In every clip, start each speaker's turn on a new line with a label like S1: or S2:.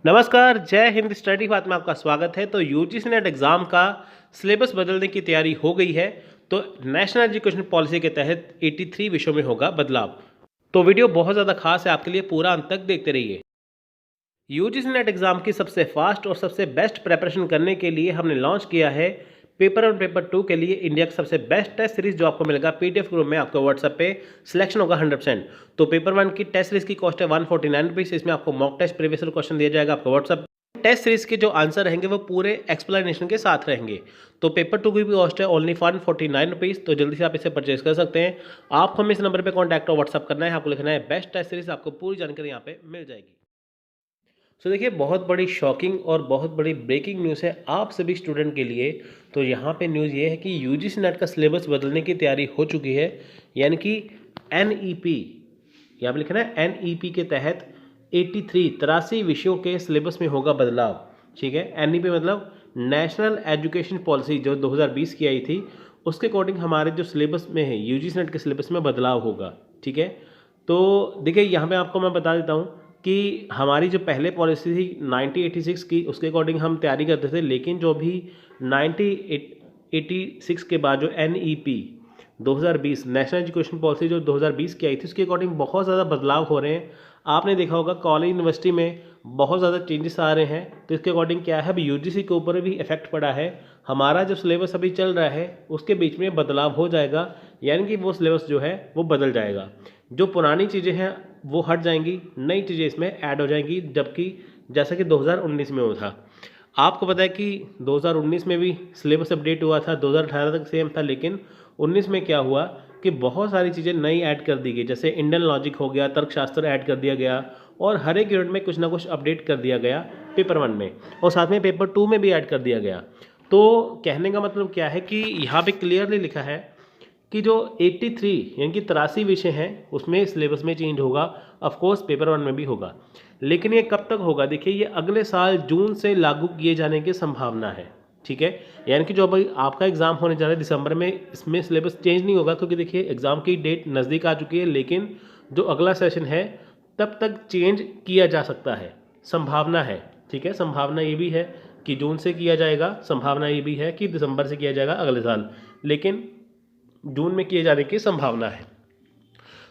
S1: नमस्कार, जय हिंद। स्टडी बात में आपका स्वागत है। तो यूजीसी नेट एग्ज़ाम का सिलेबस बदलने की तैयारी हो गई है। तो नेशनल एजुकेशन पॉलिसी के तहत 83 विषयों में होगा बदलाव। तो वीडियो बहुत ज़्यादा खास है, आपके लिए पूरा अंत तक देखते रहिए। यूजीसी नेट एग्ज़ाम की सबसे फास्ट और सबसे बेस्ट प्रिपरेशन करने के लिए हमने लॉन्च किया है पेपर 1 और पेपर 2 के लिए इंडिया का सबसे बेस्ट टेस्ट सीरीज, जो आपको मिलेगा पीडीएफ ग्रुप में। आपको व्हाट्सएप पे सिलेक्शन होगा 100%। तो पेपर 1 की टेस्ट सीरीज की कॉस्ट है 149 रुपीज़। इसमें आपको मॉक टेस्ट प्रीवियस क्वेश्चन दिया जाएगा आपको व्हाट्सएप। टेस्ट सीरीज के जो आंसर रहेंगे वो पूरे एक्सप्लेनेशन के साथ रहेंगे। तो पेपर 2 की भी कॉस्ट है ओनली 149 रुपीज़। तो जल्दी से आप इसे परचेज कर सकते हैं। आपको हमें इस नंबर पर कॉन्टैक्ट और व्हाट्सअप करना है, आपको लिखना है बेस्ट टेस्ट सीरीज, आपको पूरी जानकारी यहाँ पे मिल जाएगी। तो देखिए, बहुत बड़ी शॉकिंग और बहुत बड़ी ब्रेकिंग न्यूज़ है आप सभी स्टूडेंट के लिए। तो यहाँ पे न्यूज़ ये है कि यूजीसी नेट का सिलेबस बदलने की तैयारी हो चुकी है। यानी कि एनईपी, यहाँ पे लिखना है एनईपी के तहत 83 विषयों के सिलेबस में होगा बदलाव। ठीक है, एनईपी मतलब नेशनल एजुकेशन पॉलिसी जो 2020 की आई थी, उसके अकॉर्डिंग हमारे जो सिलेबस में है यूजीसी नेट के सिलेबस में बदलाव होगा। ठीक है, तो देखिए यहाँ पे आपको मैं बता देता हूँ कि हमारी जो पहले पॉलिसी थी 1986 की, उसके अकॉर्डिंग हम तैयारी करते थे। लेकिन जो भी 1986 के बाद जो NEP 2020 नेशनल एजुकेशन पॉलिसी जो 2020 की आई थी, उसके अकॉर्डिंग बहुत ज़्यादा बदलाव हो रहे हैं। आपने देखा होगा कॉलेज यूनिवर्सिटी में बहुत ज़्यादा चेंजेस आ रहे हैं। तो इसके अकॉर्डिंग क्या है, अभी यूजीसी के ऊपर भी इफेक्ट पड़ा है। हमारा जो सिलेबस अभी चल रहा है उसके बीच में बदलाव हो जाएगा, यानी कि वो सिलेबस जो है वो बदल जाएगा। जो पुरानी चीज़ें हैं वो हट जाएंगी, नई चीज़ें इसमें ऐड हो जाएंगी। जबकि जैसा कि 2019 में हुआ था, आपको पता है कि 2019 में भी सिलेबस अपडेट हुआ था, 2018 तक सेम था। लेकिन 19 में क्या हुआ कि बहुत सारी चीज़ें नई ऐड कर दी गई, जैसे इंडियन लॉजिक हो गया, तर्कशास्त्र ऐड कर दिया गया, और हर एक यूनिट में कुछ ना कुछ अपडेट कर दिया गया पेपर 1 में, और साथ में पेपर 2 में भी ऐड कर दिया गया। तो कहने का मतलब क्या है कि यहाँ पे क्लियरली लिखा है कि जो 83 यानी कि 83 विषय हैं उसमें सिलेबस में चेंज होगा। ऑफ कोर्स पेपर 1 में भी होगा, लेकिन ये कब तक होगा? देखिए, ये अगले साल जून से लागू किए जाने की संभावना है। ठीक है, यानी कि जो भाई आपका एग्ज़ाम होने जा रहा है दिसंबर में, इसमें सिलेबस चेंज नहीं होगा, क्योंकि देखिए एग्ज़ाम की डेट नज़दीक आ चुकी है। लेकिन जो अगला सेशन है तब तक चेंज किया जा सकता है, संभावना है। ठीक है, संभावना ये भी है कि जून से किया जाएगा, संभावना ये भी है कि दिसंबर से किया जाएगा अगले साल, लेकिन जून में किए जाने की संभावना है।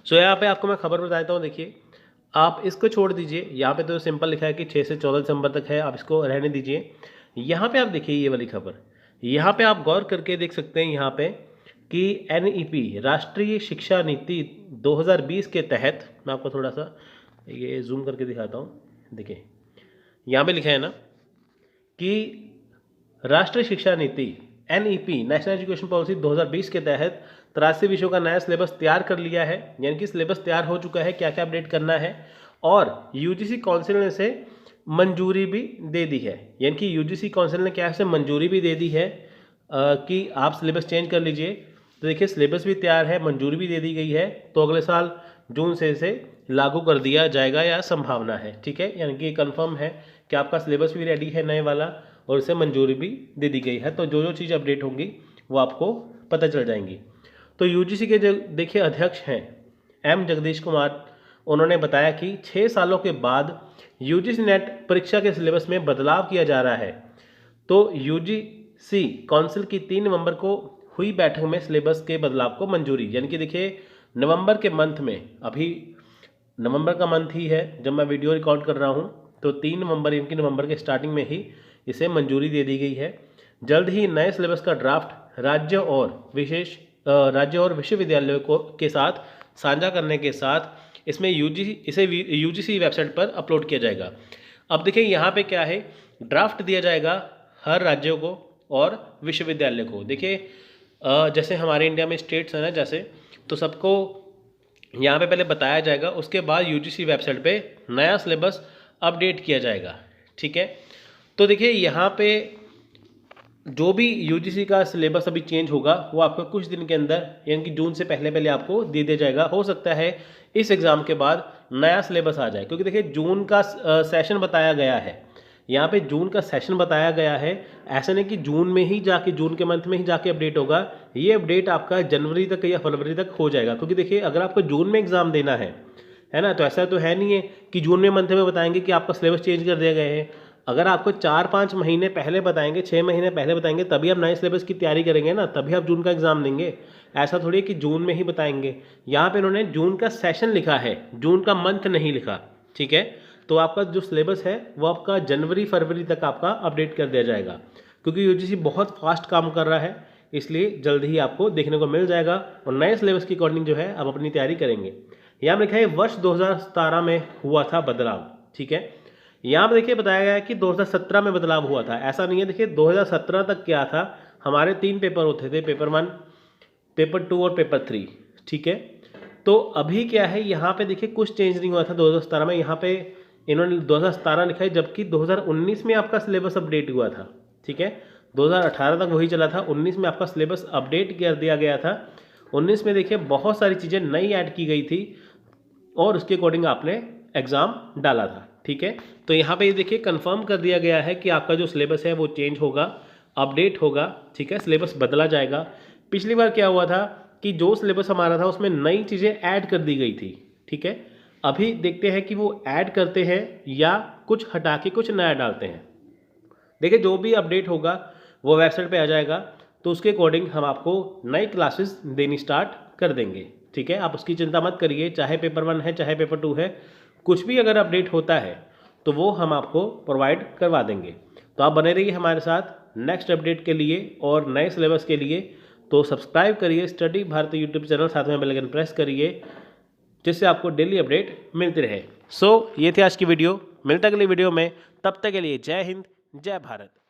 S1: सो यहाँ पे आपको मैं खबर बताता हूँ। देखिए, आप इसको छोड़ दीजिए, यहाँ पे तो सिंपल लिखा है कि 6 से 14 दिसंबर तक है, आप इसको रहने दीजिए। यहाँ पे आप देखिए ये वाली खबर, यहाँ पे आप गौर करके देख सकते हैं यहाँ पे कि NEP राष्ट्रीय शिक्षा नीति 2020 के तहत, मैं आपको थोड़ा सा ये जूम करके दिखाता हूँ। देखिए यहाँ पे लिखा है ना कि राष्ट्रीय शिक्षा नीति NEP नेशनल एजुकेशन पॉलिसी 2020 के तहत 83 विषयों का नया सिलेबस तैयार कर लिया है। यानी कि सिलेबस तैयार हो चुका है, क्या क्या अपडेट करना है, और यूजीसी काउंसिल ने इसे मंजूरी भी दे दी है। यानी कि यूजीसी काउंसिल ने क्या है, मंजूरी भी दे दी है कि आप सिलेबस चेंज कर लीजिए। तो देखिए, सिलेबस भी तैयार है, मंजूरी भी दे दी गई है। तो अगले साल जून से इसे लागू कर दिया जाएगा या संभावना है। ठीक है, यानी कि कन्फर्म है कि आपका सिलेबस भी रेडी है नए वाला, और इसे मंजूरी भी दे दी गई है। तो जो जो चीज़ अपडेट होंगी वो आपको पता चल जाएंगी। तो यूजीसी के जो देखिए अध्यक्ष हैं M जगदीश कुमार, उन्होंने बताया कि 6 सालों के बाद यूजीसी नेट परीक्षा के सिलेबस में बदलाव किया जा रहा है। तो यूजीसी काउंसिल की 3 नवंबर को हुई बैठक में सिलेबस के बदलाव को मंजूरी, यानी कि देखिए नवंबर के मंथ में, अभी नवंबर का मंथ ही है जब मैं वीडियो रिकॉर्ड कर रहा हूँ, तो 3 नवंबर यानी कि नवंबर के स्टार्टिंग में ही इसे मंजूरी दे दी गई है। जल्द ही नए सिलेबस का ड्राफ्ट राज्य और विश्वविद्यालयों को के साथ साझा करने के साथ इसे यूजीसी वेबसाइट पर अपलोड किया जाएगा। अब देखिए यहाँ पे क्या है, ड्राफ्ट दिया जाएगा हर राज्यों को और विश्वविद्यालय को। देखिए जैसे हमारे इंडिया में स्टेट्स हैं ना, जैसे, तो सबको यहाँ पे पहले बताया जाएगा, उसके बाद यूजीसी वेबसाइट पे नया सिलेबस अपडेट किया जाएगा। ठीक है, तो देखिए यहाँ पे जो भी यूजीसी का सिलेबस अभी चेंज होगा वो आपको कुछ दिन के अंदर, यानी कि जून से पहले पहले आपको दे दिया जाएगा। हो सकता है इस एग्ज़ाम के बाद नया सिलेबस आ जाए, क्योंकि देखिए जून का सेशन बताया गया है, यहाँ पे जून का सेशन बताया गया है। ऐसा नहीं कि जून में ही जाके, जून के मंथ में ही जाके अपडेट होगा। ये अपडेट आपका जनवरी तक या फरवरी तक हो जाएगा, क्योंकि देखिए अगर आपको जून में एग्ज़ाम देना है है ना। तो ऐसा तो है नहीं है कि जून में मंथ में बताएंगे कि आपका सिलेबस चेंज कर दिया गया है। अगर आपको 4-5 महीने पहले बताएंगे, 6 महीने पहले बताएंगे, तभी आप नए सिलेबस की तैयारी करेंगे ना, तभी आप जून का एग्ज़ाम देंगे। ऐसा थोड़ी है कि जून में ही बताएंगे। यहाँ पे इन्होंने जून का सेशन लिखा है, जून का मंथ नहीं लिखा, ठीक है। तो आपका जो सिलेबस है वो आपका जनवरी फरवरी तक आपका अपडेट कर दिया जाएगा, क्योंकि यूजीसी बहुत फास्ट काम कर रहा है, इसलिए जल्द ही आपको देखने को मिल जाएगा और नए सिलेबस के अकॉर्डिंग जो है आप अपनी तैयारी करेंगे। यहाँ पर लिखा है वर्ष 2017 में हुआ था बदलाव, ठीक है। यहाँ पर देखिए बताया गया है कि 2017 में बदलाव हुआ था, ऐसा नहीं है। देखिए 2017 तक क्या था, हमारे 3 पेपर होते थे, पेपर 1, पेपर 2 और पेपर 3, ठीक है। तो अभी क्या है, यहाँ पे देखिए कुछ चेंज नहीं हुआ था 2017 में, यहाँ पे इन्होंने 2017 लिखा है, जबकि 2019 में आपका सिलेबस अपडेट हुआ था, ठीक है। 2018 तक वही चला था, 19 में आपका सिलेबस अपडेट कर दिया गया था। 19 में देखिए बहुत सारी चीज़ें नई ऐड की गई थी और उसके अकॉर्डिंग आपने एग्ज़ाम डाला था, ठीक है। तो यहाँ पे ये देखिए कंफर्म कर दिया गया है कि आपका जो सिलेबस है वो चेंज होगा, अपडेट होगा, ठीक है, सिलेबस बदला जाएगा। पिछली बार क्या हुआ था कि जो सिलेबस हमारा था उसमें नई चीज़ें ऐड कर दी गई थी, ठीक है। अभी देखते हैं कि वो ऐड करते हैं या कुछ हटा के कुछ नया डालते हैं। देखिए जो भी अपडेट होगा वो वेबसाइट पे आ जाएगा, तो उसके अकॉर्डिंग हम आपको नई क्लासेस देनी स्टार्ट कर देंगे, ठीक है। आप उसकी चिंता मत करिए, चाहे पेपर 1 है चाहे पेपर 2 है, कुछ भी अगर अपडेट होता है तो वो हम आपको प्रोवाइड करवा देंगे। तो आप बने रहिए हमारे साथ नेक्स्ट अपडेट के लिए और नए सिलेबस के लिए। तो सब्सक्राइब करिए स्टडी भारती यूट्यूब चैनल, साथ में बेल आइकन प्रेस करिए, जिससे आपको डेली अपडेट मिलती रहे। सो ये थी आज की वीडियो, मिलता अगली वीडियो में, तब तक के लिए जय हिंद, जय भारत।